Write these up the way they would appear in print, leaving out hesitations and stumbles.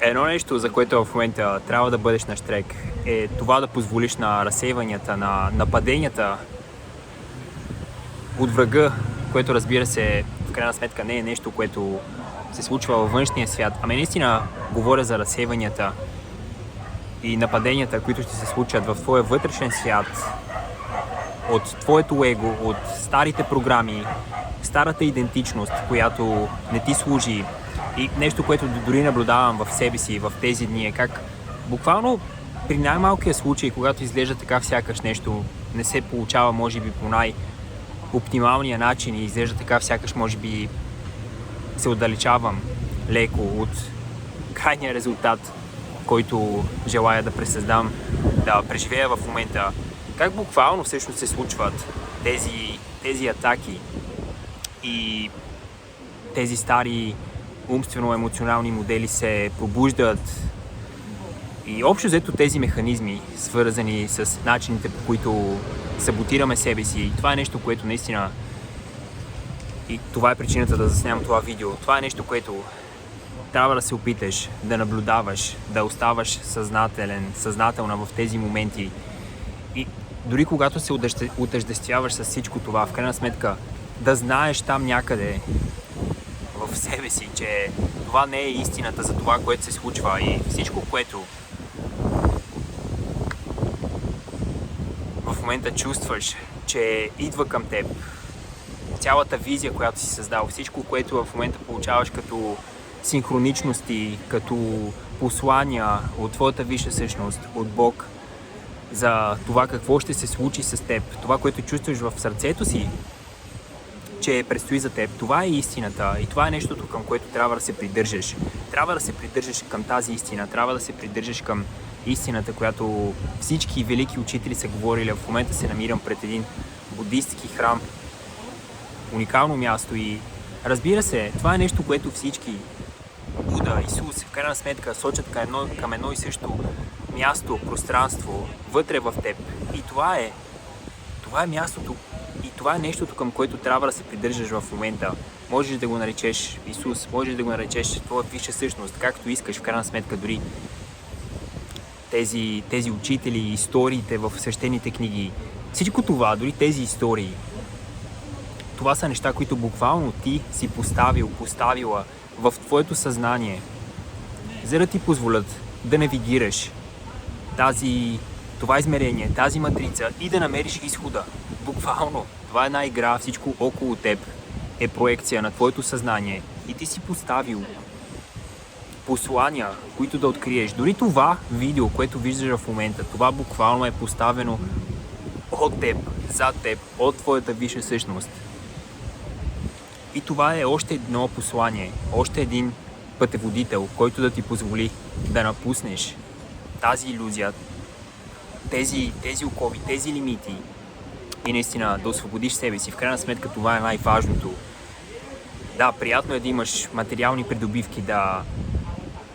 Едно нещо, за което в момента трябва да бъдеш на щрек, е това да позволиш на разсейванията, на нападенията от врага, което разбира се, в крайна сметка не е нещо, което се случва във външния свят. Ами наистина говоря за разсейванията и нападенията, които ще се случат в твоя вътрешен свят, от твоето его, от старите програми, старата идентичност, която не ти служи. И нещо, което дори наблюдавам в себе си в тези дни е как буквално при най-малкия случай, когато изглежда така сякаш нещо не се получава може би по най-оптималния начин и изглежда така сякаш може би се отдалечавам леко от крайния резултат, който желая да пресъздам, да преживея в момента. Как буквално всъщност се случват тези атаки и тези стари умствено-емоционални модели се пробуждат и общо взето тези механизми, свързани с начините, по които саботираме себе си. И това е нещо, което наистина и това е причината да заснемам това видео. Това е нещо, което трябва да се опиташ да наблюдаваш, да оставаш съзнателна в тези моменти. И дори когато се отъждествяваш с всичко това, в крайна сметка да знаеш там някъде в себе си, че това не е истината за това, което се случва и всичко, което в момента чувстваш, че идва към теб, цялата визия, която си създал, всичко, което в момента получаваш като синхроничности, като послания от твоята висша същност, от Бог, за това какво ще се случи с теб, това, което чувстваш в сърцето си, че предстои за теб. Това е истината и това е нещото, към което трябва да се придържаш. Трябва да се придържаш към тази истина, трябва да се придържаш към истината, която всички велики учители са говорили. В момента се намирам пред един буддистски храм, уникално място и разбира се, това е нещо, което всички Буда, Исус, в крайна сметка сочат към едно и също място, пространство, вътре в теб. И това е мястото и това е нещото, към което трябва да се придържаш в момента. Можеш да го наречеш Исус, можеш да го наречеш твоя висша същност, както искаш, в крайна сметка дори тези учители, историите в свещените книги. Всичко това, дори тези истории, това са неща, които буквално ти си поставила в твоето съзнание, за да ти позволят да навигираш това измерение, тази матрица и да намериш изхода. Буквално. Това е една игра, всичко около теб е проекция на твоето съзнание и ти си поставил послания, които да откриеш. Дори това видео, което виждаш в момента, това буквално е поставено от теб, за теб, от твоята висша същност. И това е още едно послание, още един пътеводител, който да ти позволи да напуснеш тази илюзия, тези окови, тези лимити и наистина да освободиш себе си. В крайна сметка това е най-важното. Да, приятно е да имаш материални придобивки, да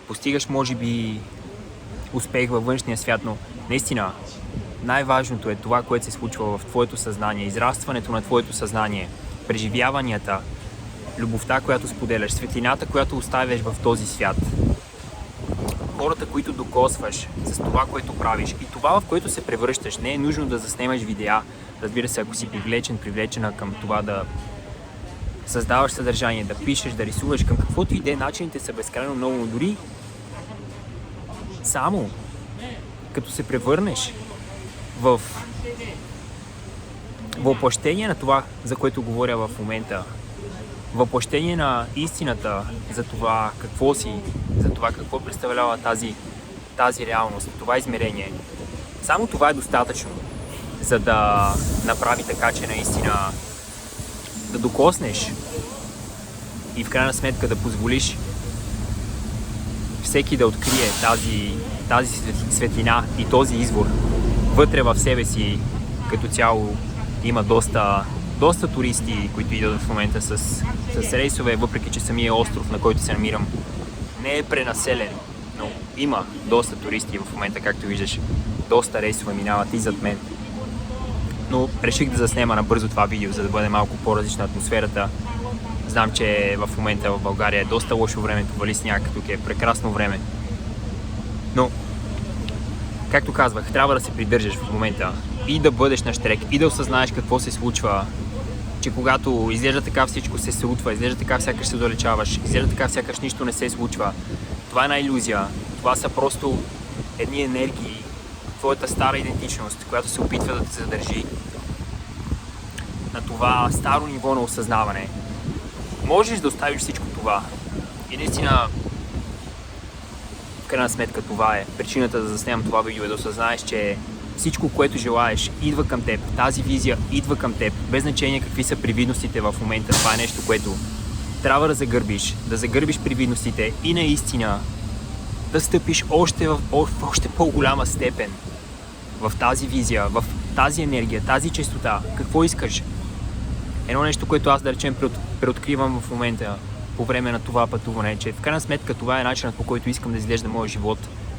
постигаш може би успех във външния свят, но наистина най-важното е това, което се случва в твоето съзнание, израстването на твоето съзнание, преживяванията, любовта, която споделяш, светлината, която оставяш в този свят. Хората, които докосваш с това, което правиш и това, в което се превръщаш. Не е нужно да заснемаш видеа. Разбира се, ако си привлечена към това да създаваш съдържание, да пишеш, да рисуваш, към каквото и да е, начините са безкрайно много, но дори само като се превърнеш в въплъщение на това, за което говоря в момента, въплъщение на истината за това какво си, за това какво представлява тази реалност, това измерение. Само това е достатъчно, за да направи така, че наистина да докоснеш и в крайна сметка да позволиш всеки да открие тази светлина и този извор вътре в себе си. Като цяло има доста туристи, които идват в момента с рейсове, въпреки че самия остров, на който се намирам, не е пренаселен, но има доста туристи в момента, както виждаш. Доста рейсове минават и зад мен. Но реших да заснема набързо това видео, за да бъде малко по-различна атмосферата. Знам, че в момента в България е доста лошо времето, вали сняг, тук е прекрасно време. Но, както казвах, трябва да се придържаш в момента и да бъдеш на щрек, и да осъзнаеш какво се случва, че когато изглежда така всичко се срутва, изглежда така сякаш се далечаваш, изглежда така сякаш нищо не се случва. Това е една илюзия, това са просто едни енергии, твоята стара идентичност, която се опитва да те задържи на това старо ниво на осъзнаване. Можеш да оставиш всичко това и наистина в крайна сметка това е причината да заснемам това видео, е да осъзнаеш, че всичко, което желаеш, идва към теб. Тази визия идва към теб, без значение какви са привидностите в момента. Това е нещо, което трябва да загърбиш привидностите и наистина да стъпиш в още по-голяма степен в тази визия, в тази енергия, тази чистота. Какво искаш? Едно нещо, което аз, да речем, преоткривам в момента по време на това пътуване, че в крайна сметка това е начинът, по който искам да изглежда моя живот,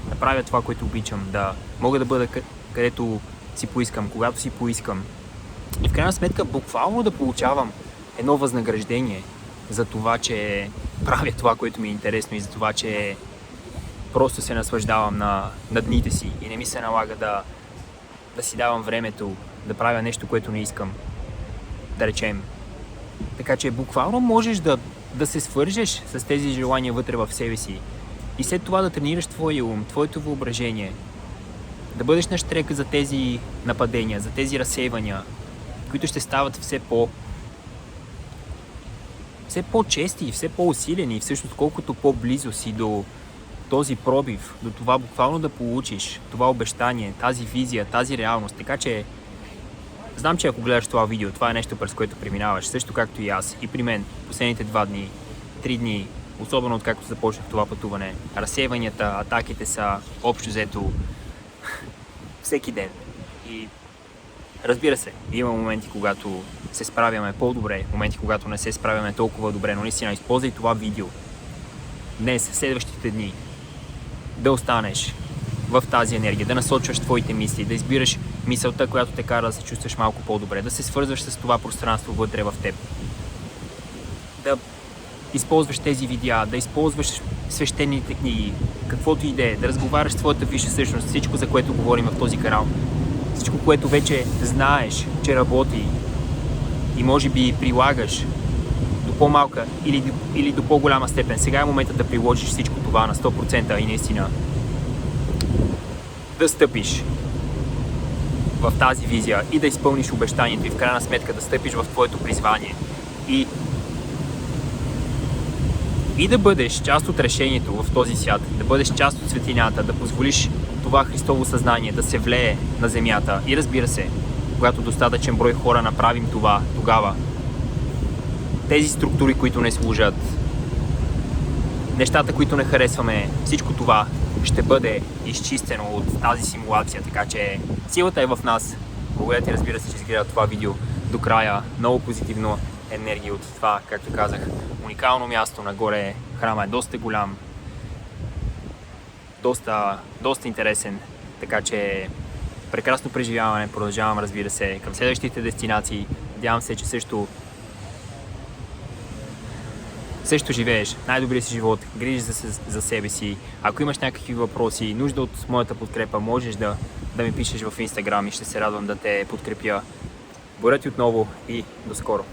да правя това, което обичам, да мога да бъда където си поискам, когато си поискам. И в крайна сметка буквално да получавам едно възнаграждение за това, че правя това, което ми е интересно, и за това, че просто се наслаждавам на дните си и не ми се налага да си давам времето да правя нещо, което не искам, да речем. Така че буквално можеш да се свържеш с тези желания вътре в себе си и след това да тренираш твоя ум, твоето въображение, да бъдеш на щрека за тези нападения, за тези разсейвания, които ще стават все по-чести и все по-усилени, и всъщност колкото по-близо си до този пробив, до това буквално да получиш това обещание, тази визия, тази реалност. Така че знам, че ако гледаш това видео, това е нещо, през което преминаваш, също както и аз, и при мен последните 2 дни, 3 дни, особено откакто започнах това пътуване. Разсейванията, атаките са общо взето всеки ден. И разбира се, има моменти, когато се справяме по-добре, моменти, когато не се справяме толкова добре, но наистина използвай това видео днес, в следващите дни, да останеш в тази енергия, да насочваш твоите мисли, да избираш мисълта, която те кара да се чувстваш малко по-добре, да се свързваш с това пространство вътре в теб, да използваш тези видеа, да използваш свещените книги, каквото и да разговаряш с твоята висша същност, всичко, за което говорим в този канал, всичко, което вече знаеш, че работи и може би прилагаш до по-малка или до по-голяма степен. Сега е моментът да приложиш всичко това на 100% и наистина да стъпиш в тази визия и да изпълниш обещанието и в крайна сметка да стъпиш в твоето призвание и да бъдеш част от решението в този свят, да бъдеш част от светлината, да позволиш това Христово съзнание да се влее на земята. И разбира се, когато достатъчен брой хора направим това, тогава тези структури, които не служат, нещата, които не харесваме, всичко това ще бъде изчистено от тази симулация. Така че силата е в нас. Благодаря ти, разбира се, че изгледа това видео до края. Много позитивно енергия от това, както казах, уникално място. Нагоре храма е доста голям, доста интересен, така че прекрасно преживяване. Продължавам, разбира се, към следващите дестинации. Надявам се, че също живееш най-добрия си живот, грижиш за себе си. Ако имаш някакви въпроси, нужда от моята подкрепа, можеш да ми пишеш в Instagram и ще се радвам да те подкрепя. Благодаря ти отново и до скоро!